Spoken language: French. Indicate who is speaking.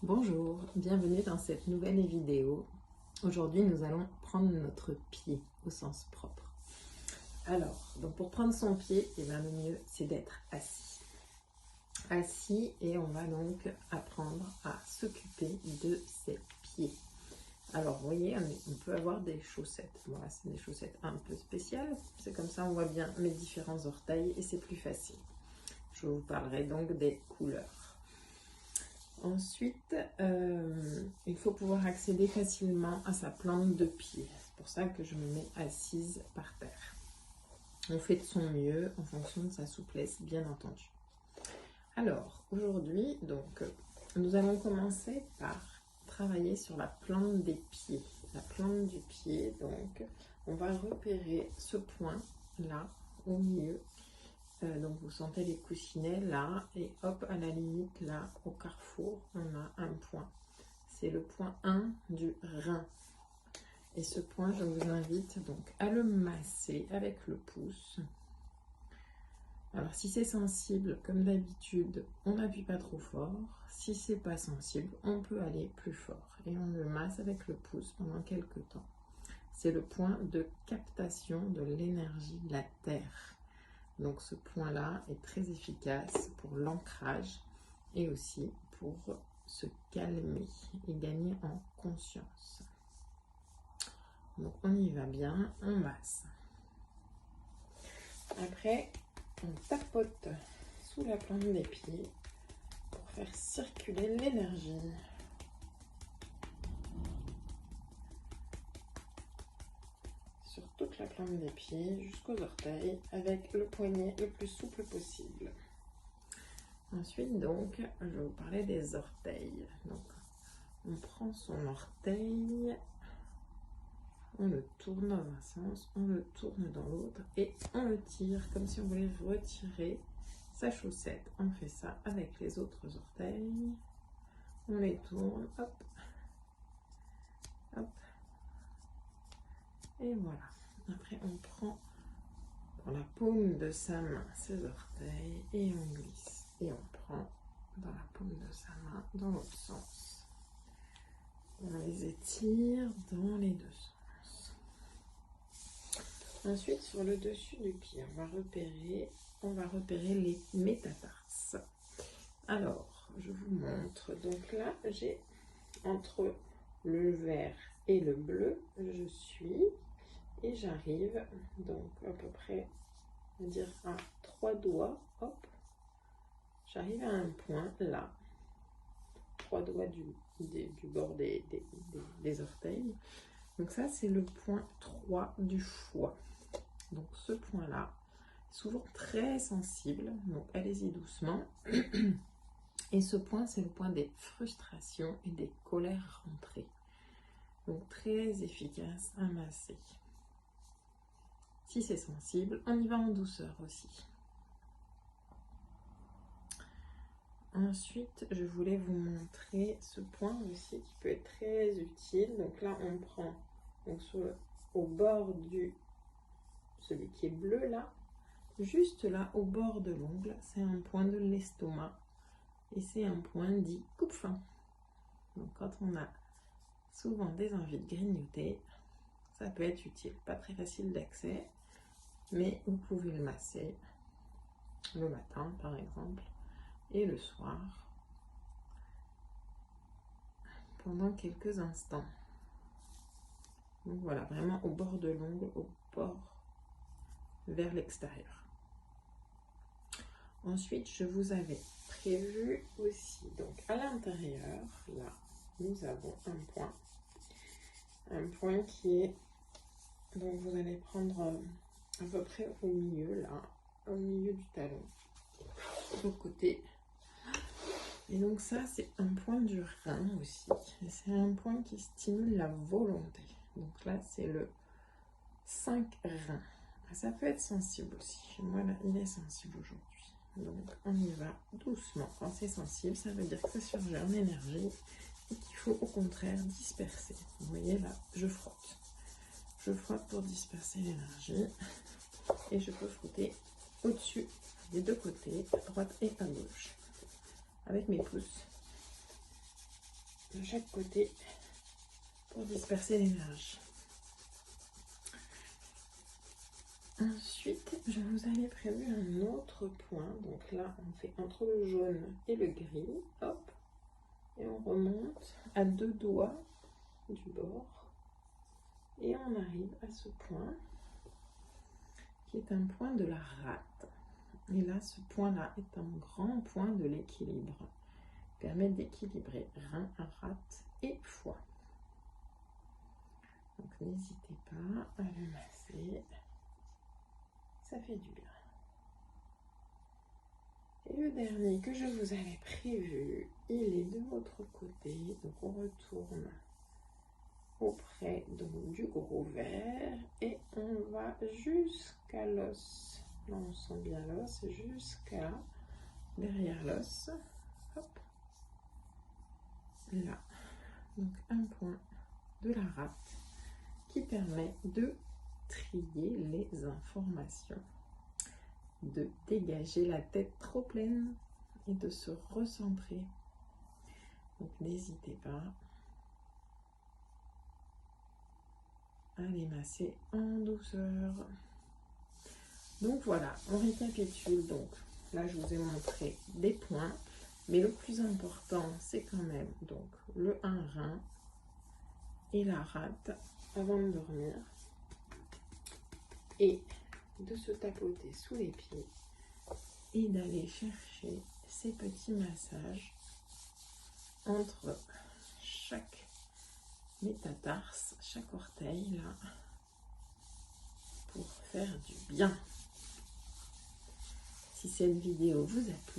Speaker 1: Bonjour, bienvenue dans cette nouvelle vidéo. Aujourd'hui, nous allons prendre notre pied au sens propre. Alors, donc pour prendre son pied, le mieux c'est d'être assis. Assis et on va donc apprendre à s'occuper de ses pieds. Alors, vous voyez, on peut avoir des chaussettes. Voilà, c'est des chaussettes un peu spéciales. C'est comme ça, on voit bien mes différents orteils et c'est plus facile. Je vous parlerai donc des couleurs. Ensuite, il faut pouvoir accéder facilement à sa plante de pied. C'est pour ça que je me mets assise par terre. On fait de son mieux en fonction de sa souplesse, bien entendu. Alors, aujourd'hui, donc, nous allons commencer par travailler sur la plante des pieds. La plante du pied, donc, on va repérer ce point-là, au milieu. Donc vous sentez les coussinets là et hop, à la limite là au carrefour on a un point, c'est le point 1 du rein et ce point je vous invite donc à le masser avec le pouce. Alors si c'est sensible comme d'habitude on n'appuie pas trop fort, si c'est pas sensible on peut aller plus fort et on le masse avec le pouce pendant quelques temps. C'est le point de captation de l'énergie de la terre. Donc ce point-là est très efficace pour l'ancrage et aussi pour se calmer et gagner en conscience. Donc on y va bien, on masse. Après, on tapote sous la plante des pieds pour faire circuler l'énergie. Sur toute la plante des pieds jusqu'aux orteils avec le poignet le plus souple possible. Ensuite donc je vais vous parler des orteils. Donc on prend son orteil, on le tourne dans un sens, on le tourne dans l'autre et on le tire comme si on voulait retirer sa chaussette. On fait ça avec les autres orteils, on les tourne, hop, hop, et voilà. Après on prend dans la paume de sa main ses orteils et on glisse et on prend dans la paume de sa main dans l'autre sens. On les étire dans les deux sens. Ensuite sur le dessus du pied on va repérer les métatarses. Alors je vous montre, donc là j'ai entre le vert et le bleu je suis et j'arrive donc à peu près, on va dire à 3 doigts, hop, j'arrive à un point là, 3 doigts du bord des orteils. Donc ça c'est le point 3 du foie. Donc ce point là, souvent très sensible, donc allez-y doucement. Et ce point c'est le point des frustrations et des colères rentrées. Donc très efficace à masser. Si c'est sensible, on y va en douceur aussi. Ensuite, je voulais vous montrer ce point aussi qui peut être très utile. Donc là, on prend donc au bord celui qui est bleu là, juste là au bord de l'ongle, c'est un point de l'estomac et c'est un point dit coupe-faim. Donc quand on a souvent des envies de grignoter, ça peut être utile. Pas très facile d'accès, mais vous pouvez le masser le matin par exemple et le soir pendant quelques instants. Donc voilà, vraiment au bord de l'ongle, au bord vers l'extérieur. Ensuite, je vous avais prévu aussi, donc à l'intérieur, là, nous avons un point qui est, donc vous allez prendre à peu près au milieu, là, au milieu du talon, au côté. Et donc ça, c'est un point du rein aussi. C'est un point qui stimule la volonté. Donc là, c'est le 5 rein. Ça peut être sensible aussi. Voilà, il est sensible aujourd'hui. Donc on y va doucement. Quand c'est sensible, ça veut dire que ça surgit en énergie et qu'il faut au contraire disperser. Vous voyez là, je frotte. Je frotte pour disperser l'énergie. Et je peux frotter au-dessus des deux côtés, à droite et à gauche, avec mes pouces. de chaque côté pour disperser l'énergie. Ensuite, je vous avais prévu un autre point. Donc là, on fait entre le jaune et le gris. Hop. Et on remonte à 2 doigts du bord. Et on arrive à ce point qui est un point de la rate. Et là, ce point-là est un grand point de l'équilibre. Permet d'équilibrer rein, rate et foie. Donc n'hésitez pas à le masser. Ça fait du bien. Et le dernier que je vous avais prévu, il est de l'autre côté. Donc on retourne auprès donc, du gros verre et on va jusqu'à l'os. Là on sent bien l'os, jusqu'à derrière l'os. Hop. Là. Donc un point de la rate qui permet de trier les informations, de dégager la tête trop pleine et de se recentrer. Donc n'hésitez pas à les masser en douceur. Donc voilà, on récapitule. Donc là je vous ai montré des points, mais le plus important c'est quand même donc le 1 rein et la rate avant de dormir, et de se tapoter sous les pieds et d'aller chercher ces petits massages entre chaque métatarse, chaque orteil là, pour faire du bien. Si cette vidéo vous a plu,